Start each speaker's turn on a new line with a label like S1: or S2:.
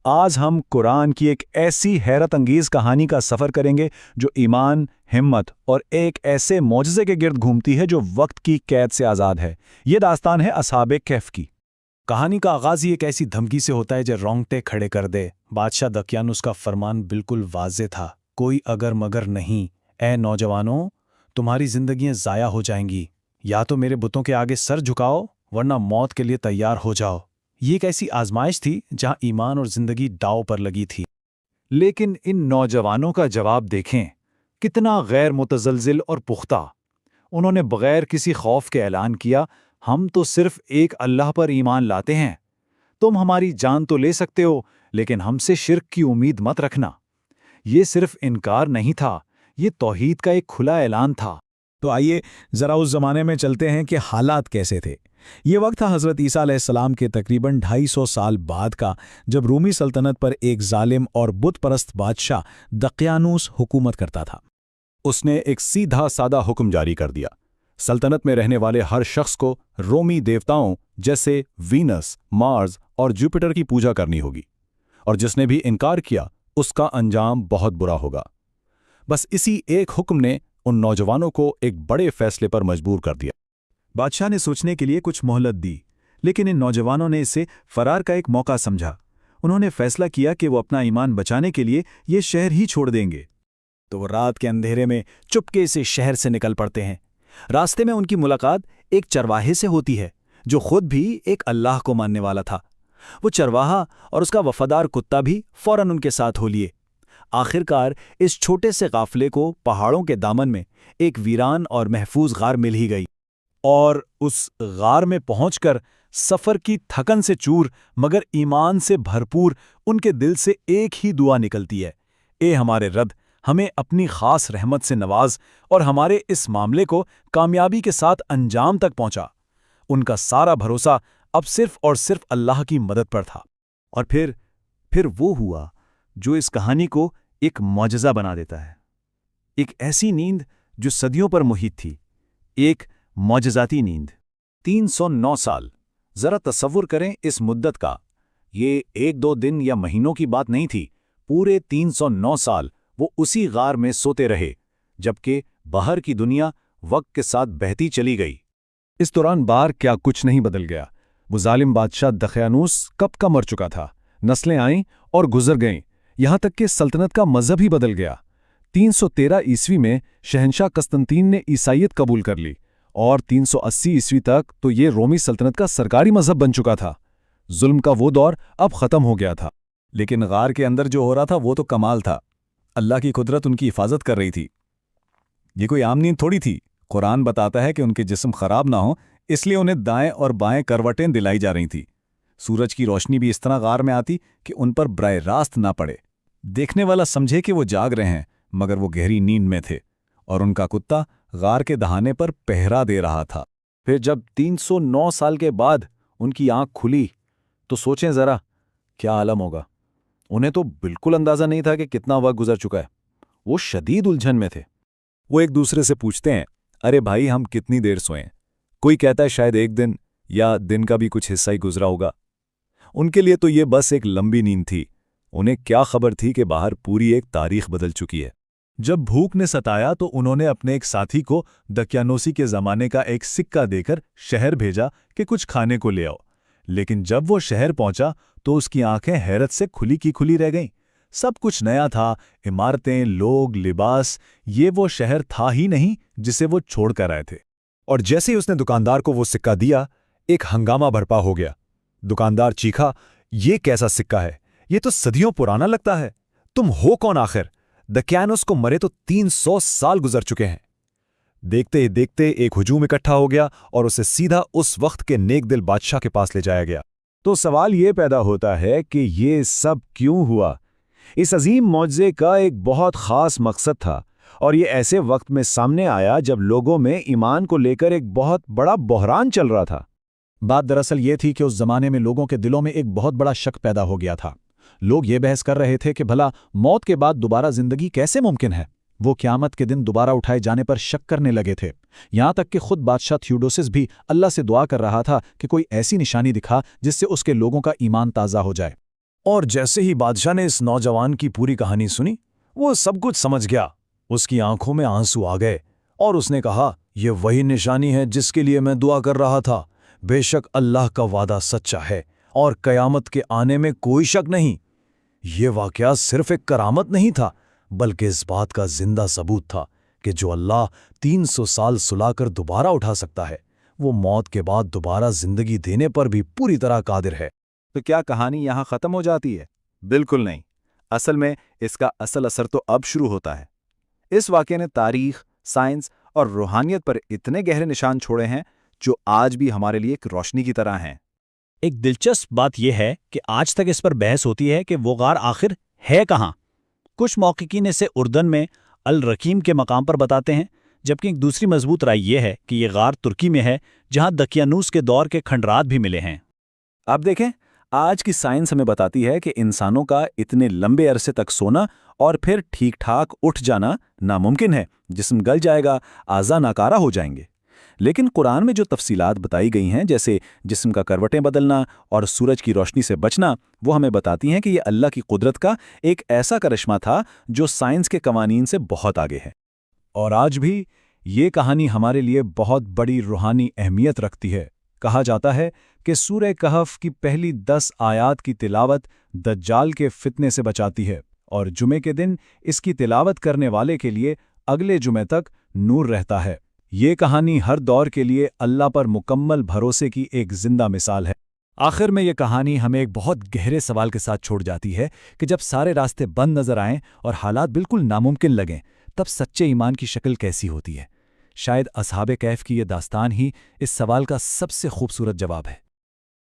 S1: آج ہم قرآن کی ایک ایسی حیرت انگیز کہانی کا سفر کریں گے جو ایمان، ہمت اور ایک ایسے معجزے کے گرد گھومتی ہے جو وقت کی قید سے آزاد ہے۔ یہ داستان ہے اصحاب کہف کی۔ کہانی کا آغاز ہی ایک ایسی دھمکی سے ہوتا ہے جو رونگٹے کھڑے کر دے۔ بادشاہ دقیانوس کا فرمان بالکل واضح تھا، کوئی اگر مگر نہیں۔ اے نوجوانوں، تمہاری زندگیاں ضائع ہو جائیں گی، یا تو میرے بتوں کے آگے سر جھکاؤ ورنہ موت کے لیے تیار ہو جاؤ۔ یہ ایک ایسی آزمائش تھی جہاں ایمان اور زندگی داؤ پر لگی تھی۔ لیکن ان نوجوانوں کا جواب دیکھیں، کتنا غیر متزلزل اور پختہ۔ انہوں نے بغیر کسی خوف کے اعلان کیا، ہم تو صرف ایک اللہ پر ایمان لاتے ہیں۔ تم ہماری جان تو لے سکتے ہو، لیکن ہم سے شرک کی امید مت رکھنا۔ یہ صرف انکار نہیں تھا، یہ توحید کا ایک کھلا اعلان تھا۔ تو آئیے ذرا اس زمانے میں چلتے ہیں کہ حالات کیسے تھے۔ یہ وقت تھا حضرت عیسیٰ علیہ السلام کے تقریباً 250 سال بعد کا، جب رومی سلطنت پر ایک ظالم اور بت پرست بادشاہ دقیانوس حکومت کرتا تھا۔ اس نے ایک سیدھا سادہ حکم جاری کر دیا، سلطنت میں رہنے والے ہر شخص کو رومی دیوتاؤں جیسے وینس، مارس اور جوپیٹر کی پوجا کرنی ہوگی، اور جس نے بھی انکار کیا اس کا انجام بہت برا ہوگا۔ بس اسی ایک حکم نے ان نوجوانوں کو ایک بڑے فیصلے پر مجبور کر دیا۔ بادشاہ نے سوچنے کے لیے کچھ مہلت دی، لیکن ان نوجوانوں نے اسے فرار کا ایک موقع سمجھا۔ انہوں نے فیصلہ کیا کہ وہ اپنا ایمان بچانے کے لیے یہ شہر ہی چھوڑ دیں گے۔ تو وہ رات کے اندھیرے میں چپکے سے شہر سے نکل پڑتے ہیں۔ راستے میں ان کی ملاقات ایک چرواہے سے ہوتی ہے جو خود بھی ایک اللہ کو ماننے والا تھا۔ وہ چرواہا اور اس کا وفادار کتا بھی فوراً ان کے ساتھ ہو لیے۔ آخرکار اس چھوٹے سے قافلے کو پہاڑوں کے دامن میں ایک ویران اور محفوظ غار مل ہی گئی، اور اس غار میں پہنچ کر سفر کی تھکن سے چور مگر ایمان سے بھرپور ان کے دل سے ایک ہی دعا نکلتی ہے، اے ہمارے رب، ہمیں اپنی خاص رحمت سے نواز اور ہمارے اس معاملے کو کامیابی کے ساتھ انجام تک پہنچا۔ ان کا سارا بھروسہ اب صرف اور صرف اللہ کی مدد پر تھا۔ اور پھر وہ ہوا جو اس کہانی کو ایک معجزہ بنا دیتا ہے۔ ایک ایسی نیند جو صدیوں پر محیط تھی، ایک معجزاتی نیند۔ 309 سال، ذرا تصور کریں اس مدت کا۔ یہ ایک دو دن یا مہینوں کی بات نہیں تھی، پورے 309 سال وہ اسی غار میں سوتے رہے، جبکہ باہر کی دنیا وقت کے ساتھ بہتی چلی گئی۔ اس دوران باہر کیا کچھ نہیں بدل گیا۔ وہ ظالم بادشاہ دقیانوس کب کا مر چکا تھا، نسلیں آئیں اور گزر گئیں، یہاں تک کہ سلطنت کا مذہب ہی بدل گیا۔ 313 عیسوی میں شہنشاہ قسطنطین نے عیسائیت قبول کر لی، اور 380 عیسوی تک تو یہ رومی سلطنت کا سرکاری مذہب بن چکا تھا۔ ظلم کا وہ دور اب ختم ہو گیا تھا، لیکن غار کے اندر جو ہو رہا تھا وہ تو کمال تھا۔ اللہ کی قدرت ان کی حفاظت کر رہی تھی۔ یہ کوئی عام نیند تھوڑی تھی۔ قرآن بتاتا ہے کہ ان کے جسم خراب نہ ہوں، اس لیے انہیں دائیں اور بائیں کروٹیں دلائی جا رہی تھیں۔ سورج کی روشنی بھی اس طرح غار میں آتی کہ ان پر براہ راست نہ پڑے۔ دیکھنے والا سمجھے کہ وہ جاگ رہے ہیں، مگر وہ گہری نیند میں تھے، اور ان کا کتا غار کے دہانے پر پہرا دے رہا تھا۔ پھر جب 309 سال کے بعد ان کی آنکھ کھلی تو سوچیں ذرا کیا عالم ہوگا۔ انہیں تو بالکل اندازہ نہیں تھا کہ کتنا وقت گزر چکا ہے۔ وہ شدید الجھن میں تھے۔ وہ ایک دوسرے سے پوچھتے ہیں، ارے بھائی، ہم کتنی دیر سوئیں؟ کوئی کہتا ہے شاید ایک دن، یا دن کا بھی کچھ حصہ ہی گزرا ہوگا۔ ان کے لیے تو یہ بس ایک لمبی نیند تھی۔ انہیں کیا خبر تھی کہ باہر پوری ایک تاریخ بدل چکی ہے۔ جب بھوک نے ستایا تو انہوں نے اپنے ایک ساتھی کو دقیانوسی کے زمانے کا ایک سکہ دے کر شہر بھیجا کہ کچھ کھانے کو لے آؤ، لیکن جب وہ شہر پہنچا تو اس کی آنکھیں حیرت سے کھلی کی کھلی رہ گئیں۔ سب کچھ نیا تھا، عمارتیں، لوگ، لباس، یہ وہ شہر تھا ہی نہیں جسے وہ چھوڑ کر آئے تھے۔ اور جیسے ہی اس نے دکاندار کو وہ سکہ دیا، ایک ہنگامہ برپا ہو گیا۔ دکاندار چیخا، یہ کیسا سکہ ہے؟ یہ تو صدیوں پرانا لگتا ہے۔ تم ہو کون آخر؟ دقیانوس کو مرے تو 300 سال گزر چکے ہیں۔ دیکھتے ہی دیکھتے ایک ہجوم اکٹھا ہو گیا اور اسے سیدھا اس وقت کے نیک دل بادشاہ کے پاس لے جایا گیا۔ تو سوال یہ پیدا ہوتا ہے کہ یہ سب کیوں ہوا؟ اس عظیم معجزے کا ایک بہت خاص مقصد تھا، اور یہ ایسے وقت میں سامنے آیا جب لوگوں میں ایمان کو لے کر ایک بہت بڑا بحران چل رہا تھا۔ بات دراصل یہ تھی کہ اس زمانے میں لوگوں کے دلوں میں ایک بہت بڑا شک پیدا ہو گیا تھا۔ لوگ یہ بحث کر رہے تھے کہ بھلا موت کے بعد دوبارہ زندگی کیسے ممکن ہے؟ وہ قیامت کے دن دوبارہ اٹھائے جانے پر شک کرنے لگے تھے۔ یہاں تک کہ خود بادشاہ تھیوڈوسس بھی اللہ سے دعا کر رہا تھا کہ کوئی ایسی نشانی دکھا جس سے اس کے لوگوں کا ایمان تازہ ہو جائے۔ اور جیسے ہی بادشاہ نے اس نوجوان کی پوری کہانی سنی وہ سب کچھ سمجھ گیا۔ اس کی آنکھوں میں آنسو آ گئے اور اس نے کہا، یہ وہی نشانی ہے جس کے لیے میں دعا کر رہا تھا۔ بے شک اللہ کا وعدہ سچا ہے اور قیامت کے آنے میں کوئی شک نہیں۔ یہ واقعہ صرف ایک کرامت نہیں تھا بلکہ اس بات کا زندہ ثبوت تھا کہ جو اللہ 300 سال سلا کر دوبارہ اٹھا سکتا ہے وہ موت کے بعد دوبارہ زندگی دینے پر بھی پوری طرح قادر ہے۔
S2: تو کیا کہانی یہاں ختم ہو جاتی ہے؟ بالکل نہیں۔ اصل میں اس کا اصل اثر تو اب شروع ہوتا ہے۔ اس واقعے نے تاریخ، سائنس اور روحانیت پر اتنے گہرے نشان چھوڑے ہیں جو آج بھی ہمارے لیے ایک روشنی کی طرح ہیں۔
S3: ایک دلچسپ بات یہ ہے کہ آج تک اس پر بحث ہوتی ہے کہ وہ غار آخر ہے کہاں۔ کچھ محققین اسے اردن میں الرقیم کے مقام پر بتاتے ہیں، جبکہ ایک دوسری مضبوط رائے یہ ہے کہ یہ غار ترکی میں ہے جہاں دقیانوس کے دور کے کھنڈرات بھی ملے ہیں۔
S2: اب دیکھیں، آج کی سائنس ہمیں بتاتی ہے کہ انسانوں کا اتنے لمبے عرصے تک سونا اور پھر ٹھیک ٹھاک اٹھ جانا ناممکن ہے۔ جسم گل جائے گا، اعضاء ناکارہ ہو جائیں گے۔ لیکن قرآن میں جو تفصیلات بتائی گئی ہیں، جیسے جسم کا کروٹیں بدلنا اور سورج کی روشنی سے بچنا، وہ ہمیں بتاتی ہیں کہ یہ اللہ کی قدرت کا ایک ایسا کرشمہ تھا جو سائنس کے قوانین سے بہت آگے ہے۔
S1: اور آج بھی یہ کہانی ہمارے لیے بہت بڑی روحانی اہمیت رکھتی ہے۔ کہا جاتا ہے کہ سورہ کہف کی پہلی 10 آیات کی تلاوت دجال کے فتنے سے بچاتی ہے، اور جمعے کے دن اس کی تلاوت کرنے والے کے لیے اگلے جمعے تک نور رہتا ہے۔ یہ کہانی ہر دور کے لیے اللہ پر مکمل بھروسے کی ایک زندہ مثال ہے۔ آخر میں یہ کہانی ہمیں ایک بہت گہرے سوال کے ساتھ چھوڑ جاتی ہے کہ جب سارے راستے بند نظر آئیں اور حالات بالکل ناممکن لگیں، تب سچے ایمان کی شکل کیسی ہوتی ہے؟ شاید اصحاب کہف کی یہ داستان ہی اس سوال کا سب سے خوبصورت جواب ہے۔